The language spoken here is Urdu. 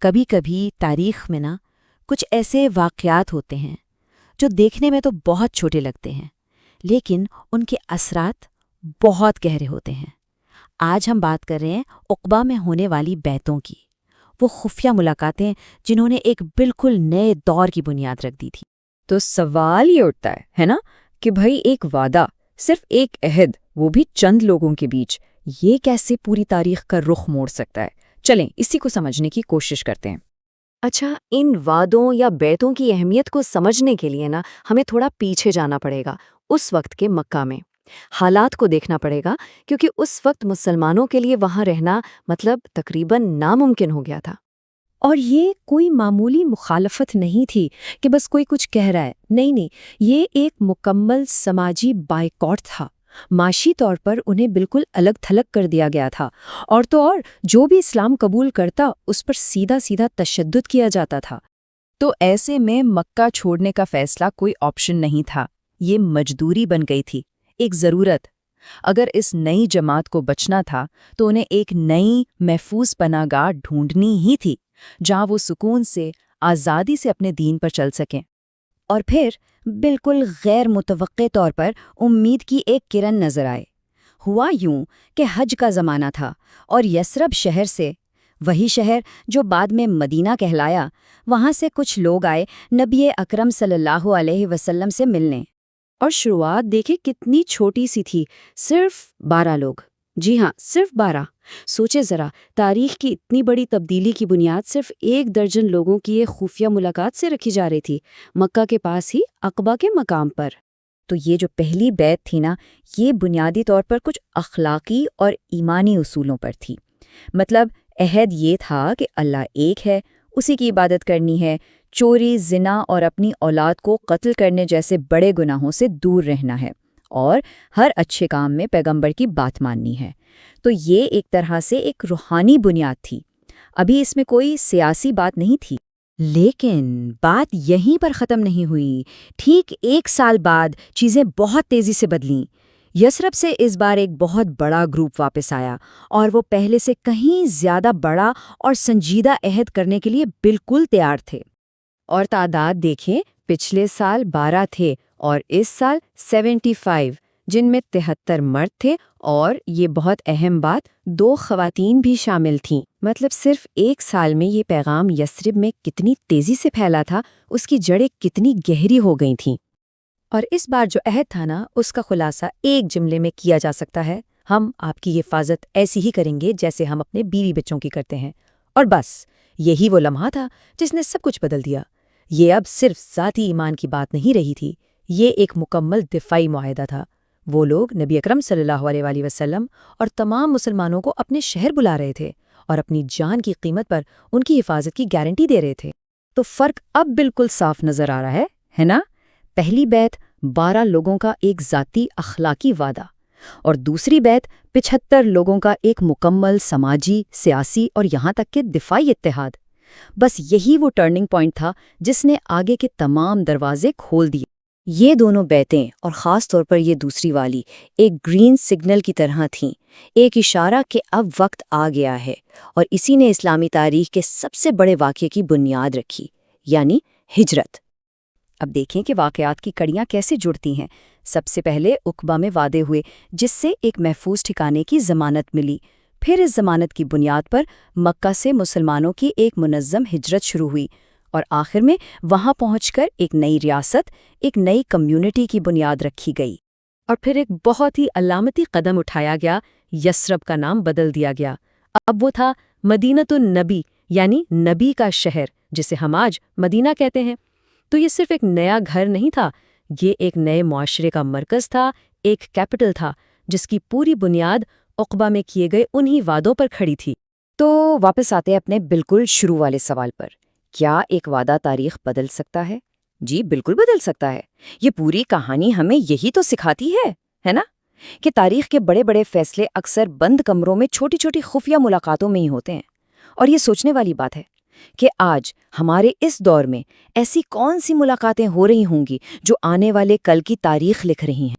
کبھی کبھی تاریخ میں کچھ ایسے واقعات ہوتے ہیں جو دیکھنے میں تو بہت چھوٹے لگتے ہیں، لیکن ان کے اثرات بہت گہرے ہوتے ہیں۔ آج ہم بات کر رہے ہیں عقبہ میں ہونے والی بیعتوں کی، وہ خفیہ ملاقاتیں جنہوں نے ایک بالکل نئے دور کی بنیاد رکھ دی تھی۔ تو سوال یہ اٹھتا ہے نا کہ بھائی ایک وعدہ، صرف ایک عہد، وہ بھی چند لوگوں کے بیچ، یہ کیسے پوری تاریخ کا رخ موڑ سکتا ہے؟ چلیں اسی کو سمجھنے کی کوشش کرتے ہیں۔ اچھا، ان وعدوں یا بیعتوں کی اہمیت کو سمجھنے کے لیے ہمیں تھوڑا پیچھے جانا پڑے گا، اس وقت کے مکہ میں حالات کو دیکھنا پڑے گا، کیونکہ اس وقت مسلمانوں کے لیے وہاں رہنا تقریباً ناممکن ہو گیا تھا۔ اور یہ کوئی معمولی مخالفت نہیں تھی کہ بس کوئی کچھ کہہ رہا ہے، نہیں، یہ ایک مکمل سماجی بائیکاٹ تھا۔ معاشی طور پر انہیں بالکل الگ تھلگ کر دیا گیا تھا، اور جو بھی اسلام قبول کرتا اس پر سیدھا تشدد کیا جاتا تھا۔ تو ایسے میں مکہ چھوڑنے کا فیصلہ کوئی آپشن نہیں تھا، یہ مجبوری بن گئی تھی، ایک ضرورت۔ اگر اس نئی جماعت کو بچنا تھا تو انہیں ایک نئی محفوظ پناہ گاہ ڈھونڈنی ہی تھی، جہاں وہ سکون سے، آزادی سے اپنے دین پر چل سکیں۔ اور پھر بالکل غیر متوقع طور پر امید کی ایک کرن نظر آئے۔ ہوا یوں کہ حج کا زمانہ تھا اور یثرب شہر سے، وہی شہر جو بعد میں مدینہ کہلایا، وہاں سے کچھ لوگ آئے نبی اکرم صلی اللہ علیہ وسلم سے ملنے۔ اور شروعات دیکھیں کتنی چھوٹی سی تھی، صرف 12 لوگ۔ جی ہاں، صرف 12۔ سوچے ذرا، تاریخ کی اتنی بڑی تبدیلی کی بنیاد صرف 1 درجن لوگوں کی ایک خفیہ ملاقات سے رکھی جا رہی تھی، مکہ کے پاس ہی عقبہ کے مقام پر۔ تو یہ جو پہلی بیعت تھی یہ بنیادی طور پر کچھ اخلاقی اور ایمانی اصولوں پر تھی۔ مطلب عہد یہ تھا کہ اللہ ایک ہے، اسی کی عبادت کرنی ہے، چوری، زنا اور اپنی اولاد کو قتل کرنے جیسے بڑے گناہوں سے دور رہنا ہے، اور ہر اچھے کام میں پیغمبر کی بات ماننی ہے۔ تو یہ ایک طرح سے ایک روحانی بنیاد تھی، ابھی اس میں کوئی سیاسی بات نہیں تھی۔ لیکن بات یہیں پر ختم نہیں ہوئی۔ ٹھیک 1 سال بعد چیزیں بہت تیزی سے بدلیں۔ یثرب سے اس بار ایک بہت بڑا گروپ واپس آیا، اور وہ پہلے سے کہیں زیادہ بڑا اور سنجیدہ عہد کرنے کے لیے بالکل تیار تھے۔ اور تعداد دیکھیں، پچھلے سال 12 تھے اور اس سال 75، جن میں 73 مرد تھے، اور یہ بہت اہم بات، 2 خواتین بھی شامل تھیں۔ مطلب صرف 1 سال میں یہ پیغام یثرب میں کتنی تیزی سے پھیلا تھا، اس کی جڑیں کتنی گہری ہو گئی تھیں۔ اور اس بار جو عہد تھا اس کا خلاصہ ایک جملے میں کیا جا سکتا ہے: ہم آپ کی حفاظت ایسی ہی کریں گے جیسے ہم اپنے بیوی بچوں کی کرتے ہیں۔ اور بس یہی وہ لمحہ تھا جس نے سب کچھ بدل دیا۔ یہ اب صرف ذاتی ایمان کی بات نہیں رہی تھی، یہ ایک مکمل دفاعی معاہدہ تھا۔ وہ لوگ نبی اکرم صلی اللہ علیہ وآلہ وسلم اور تمام مسلمانوں کو اپنے شہر بلا رہے تھے، اور اپنی جان کی قیمت پر ان کی حفاظت کی گارنٹی دے رہے تھے۔ تو فرق اب بالکل صاف نظر آ رہا ہے نا؟ پہلی بیعت 12 لوگوں کا ایک ذاتی اخلاقی وعدہ، اور دوسری بیعت 75 لوگوں کا ایک مکمل سماجی، سیاسی اور یہاں تک کہ دفاعی اتحاد۔ بس یہی وہ ٹرننگ پوائنٹ تھا جس نے آگے کے تمام دروازے کھول دیے۔ یہ دونوں بیعتیں، اور خاص طور پر یہ دوسری والی، ایک گرین سگنل کی طرح تھیں، ایک اشارہ کہ اب وقت آ گیا ہے، اور اسی نے اسلامی تاریخ کے سب سے بڑے واقعے کی بنیاد رکھی، یعنی ہجرت۔ اب دیکھیں کہ واقعات کی کڑیاں کیسے جڑتی ہیں۔ سب سے پہلے عقبہ میں وعدے ہوئے، جس سے ایک محفوظ ٹھکانے کی ضمانت ملی۔ پھر اس ضمانت کی بنیاد پر مکہ سے مسلمانوں کی ایک منظم ہجرت شروع ہوئی، اور آخر میں وہاں پہنچ کر ایک نئی ریاست، ایک نئی کمیونٹی کی بنیاد رکھی گئی۔ اور پھر ایک بہت ہی علامتی قدم اٹھایا گیا، یثرب کا نام بدل دیا گیا۔ اب وہ تھا مدینۃ النبی، یعنی نبی کا شہر، جسے ہم آج مدینہ کہتے ہیں۔ تو یہ صرف ایک نیا گھر نہیں تھا، یہ ایک نئے معاشرے کا مرکز تھا، ایک کیپٹل تھا، جس کی پوری بنیاد عقبہ میں کیے گئے انہی وعدوں پر کھڑی تھی۔ تو واپس آتے اپنے بالکل شروع والے سوال پر، کیا ایک وعدہ تاریخ بدل سکتا ہے؟ جی بالکل بدل سکتا ہے۔ یہ پوری کہانی ہمیں یہی تو سکھاتی ہے نا؟ کہ تاریخ کے بڑے بڑے فیصلے اکثر بند کمروں میں چھوٹی چھوٹی خفیہ ملاقاتوں میں ہی ہوتے ہیں۔ اور یہ سوچنے والی بات ہے کہ آج ہمارے اس دور میں ایسی کون سی ملاقاتیں ہو رہی ہوں گی جو آنے والے کل کی تاریخ لکھ رہی ہیں۔